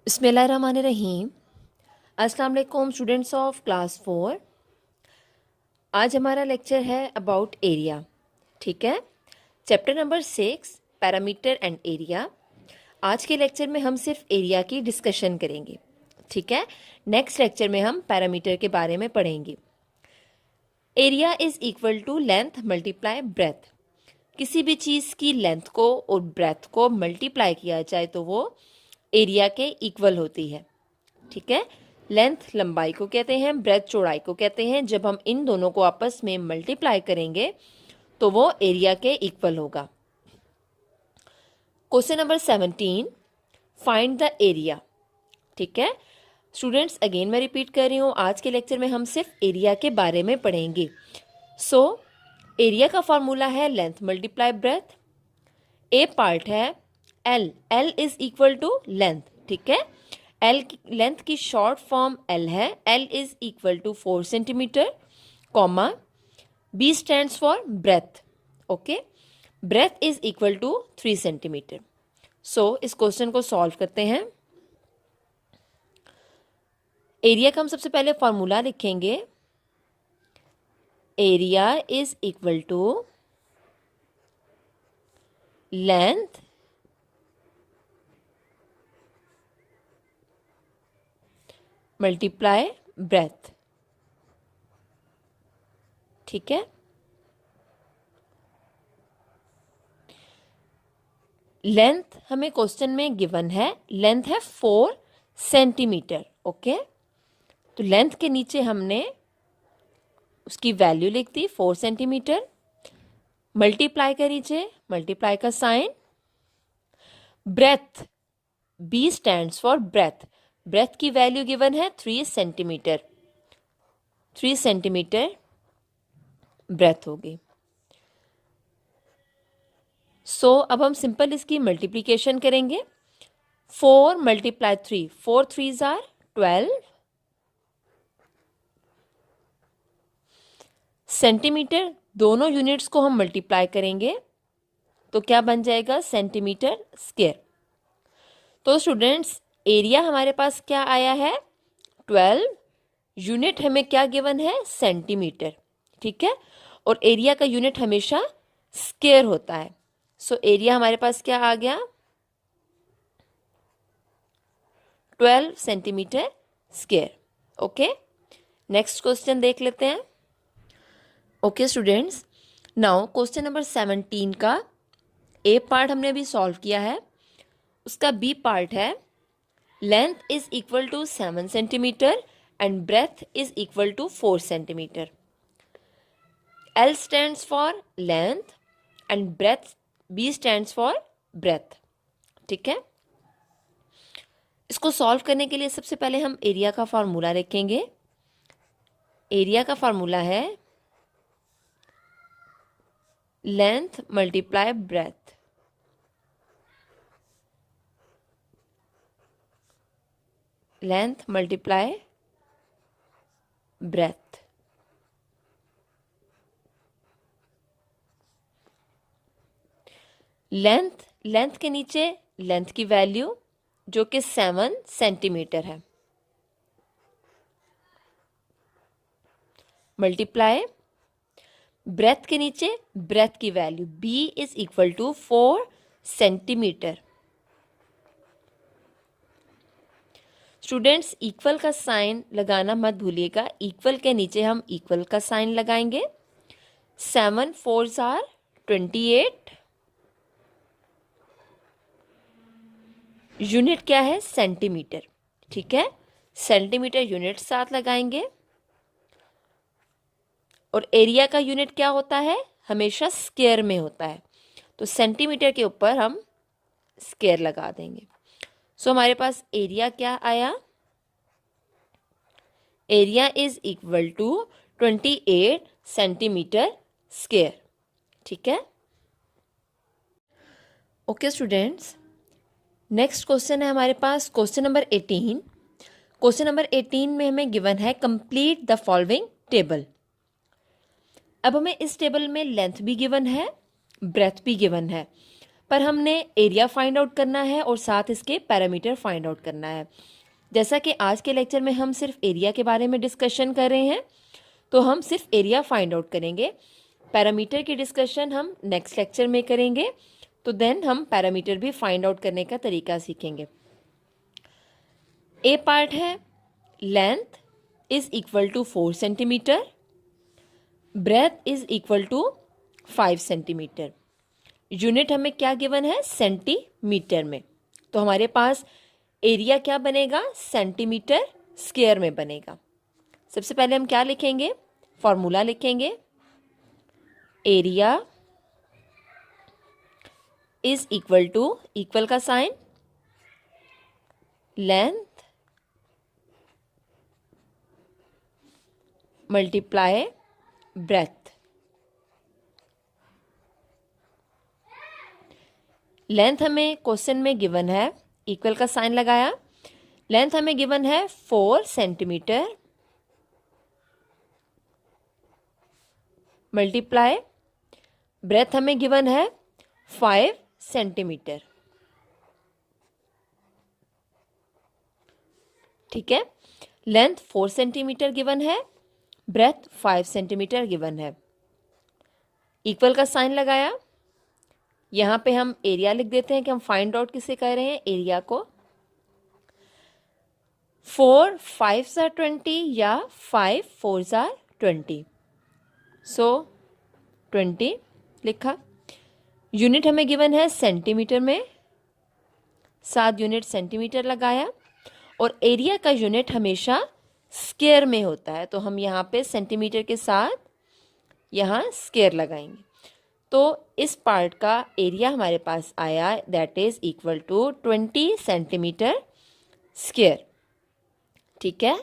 बिस्मिल्लाहिर्रहमानिर्रहीम। अस्सलाम वालेकुम स्टूडेंट्स ऑफ क्लास 4। आज हमारा लेक्चर है अबाउट एरिया। ठीक है, chapter number 6 parameter and area. आज के लेक्चर में हम सिर्फ एरिया की डिस्कशन करेंगे। ठीक है, नेक्स्ट लेक्चर में हम पैरामीटर के बारे में पढ़ेंगे। Area is equal to length multiply breadth. किसी भी चीज़ की लेंथ को और ब्रेथ को मल्टीप्लाई किया जाए तो वो एरिया के इक्वल होती है। ठीक है, लेंथ लंबाई को कहते हैं, ब्रेथ चौड़ाई को कहते हैं। जब हम इन दोनों को आपस में मल्टीप्लाई करेंगे तो वो एरिया के इक्वल होगा। Question number 17, find the area. ठीक है स्टूडेंट्स, अगेन मैं रिपीट कर रही हूँ, आज के लेक्चर में हम सिर्फ एरिया के बारे में पढ़ेंगे। एरिया का फॉर्मूला है length multiply breadth. A part है L, L is equal to length. ठीक है, एल लेंथ की शॉर्ट फॉर्म एल है, L is equal to 4 centimetre, comma B stands for breadth. Okay, breadth is equal to 3 centimetre. इस question को solve करते हैं। Area का हम सबसे पहले फॉर्मूला लिखेंगे। Area is equal to length multiply breadth. ठीक है, लेंथ हमें क्वेश्चन में गिवन है, लेंथ है 4 सेंटीमीटर। ओके, तो लेंथ के नीचे हमने उसकी वैल्यू लिख दी 4 सेंटीमीटर, मल्टीप्लाई करीजिए, मल्टीप्लाई का sign, breadth B stands for breadth, breadth की वैल्यू गिवन है 3 सेंटीमीटर, 3 सेंटीमीटर ब्रेथ होगी। अब हम सिंपल इसकी मल्टीप्लिकेशन करेंगे। 4 मल्टीप्लाई 3, 4 3s आर 12 सेंटीमीटर। दोनों यूनिट्स को हम मल्टीप्लाई करेंगे तो क्या बन जाएगा, सेंटीमीटर स्क्वायर। तो स्टूडेंट्स, एरिया हमारे पास क्या आया है 12, यूनिट हमें क्या गिवन है, सेंटीमीटर। ठीक है, और एरिया का यूनिट हमेशा स्क्वायर होता है। एरिया हमारे पास क्या आ गया, 12 centimetre square. Okay, next question देख लेते हैं। Okay students, now question number 17 का ए पार्ट हमने अभी सॉल्व किया है, उसका बी पार्ट है length is equal to 7 centimetre and breadth is equal to 4 centimetre. L stands for length and breadth, B stands for breadth. ठीक है, इसको सॉल्व करने के लिए सबसे पहले हम एरिया का फॉर्मूला लिखेंगे। एरिया का फॉर्मूला है length multiply breadth. Length multiply breadth. Length के नीचे लेंथ की वैल्यू जो कि 7 सेंटीमीटर है, मल्टीप्लाई ब्रेथ के नीचे ब्रेथ की value b is equal to 4 centimetre. Students, equal का साइन लगाना मत भूलिएगा, इक्वल के नीचे हम इक्वल का साइन लगाएंगे। 7 4s आर 28, यूनिट क्या है, सेंटीमीटर। ठीक है, सेंटीमीटर यूनिट साथ लगाएंगे, और एरिया का यूनिट क्या होता है, हमेशा स्क्वायर में होता है, तो सेंटीमीटर के ऊपर हम स्क्वायर लगा देंगे। हमारे पास एरिया क्या आया, area is equal to 28 centimetre square. ठीक है, ओके स्टूडेंट्स, नेक्स्ट क्वेश्चन है हमारे पास क्वेश्चन नंबर 18। क्वेश्चन नंबर 18 में हमें गिवन है कंप्लीट द फॉलोइंग टेबल। अब हमें इस टेबल में लेंथ भी गिवन है, ब्रेथ भी गिवन है, पर हमने एरिया फाइंड आउट करना है और साथ इसके पैरामीटर फाइंड आउट करना है। जैसा कि आज के लेक्चर में हम सिर्फ एरिया के बारे में डिस्कशन कर रहे हैं, तो हम सिर्फ एरिया फाइंड आउट करेंगे। पैरामीटर की डिस्कशन हम नेक्स्ट लेक्चर में करेंगे, तो देन हम पैरामीटर भी फाइंड आउट करने का तरीका सीखेंगे। ए पार्ट है length is equal to 4 centimetre, breadth is equal to 5 centimetre. Unit हमें क्या गिवन है, सेंटीमीटर में, तो हमारे पास एरिया क्या बनेगा, सेंटीमीटर स्क्वायर में बनेगा। सबसे पहले हम क्या लिखेंगे, फॉर्मूला लिखेंगे, area is equal to, equal का sign, length multiply breadth. Length हमें क्वेश्चन में गिवन है, इक्वल का साइन लगाया, लेंथ हमें गिवन है 4 सेंटीमीटर मल्टीप्लाई ब्रेथ हमें गिवन है 5 सेंटीमीटर। ठीक है, लेंथ 4 सेंटीमीटर गिवन है, ब्रेथ 5 सेंटीमीटर गिवन है। इक्वल का साइन लगाया, यहां पे हम एरिया लिख देते हैं कि हम फाइंड आउट किसे कह रहे हैं, एरिया को। 4 5 ज़ा 20 या 5 4 ज़ा 20, सो 20 लिखा। यूनिट हमें गिवन है सेंटीमीटर में, 7 यूनिट सेंटीमीटर लगाया, और एरिया का यूनिट हमेशा स्क्वायर में होता है, तो हम यहाँ पे सेंटीमीटर के साथ यहाँ स्क्वायर लगाएंगे। तो इस पार्ट का एरिया हमारे पास आया, that is equal to 20 centimetre square. ठीक है,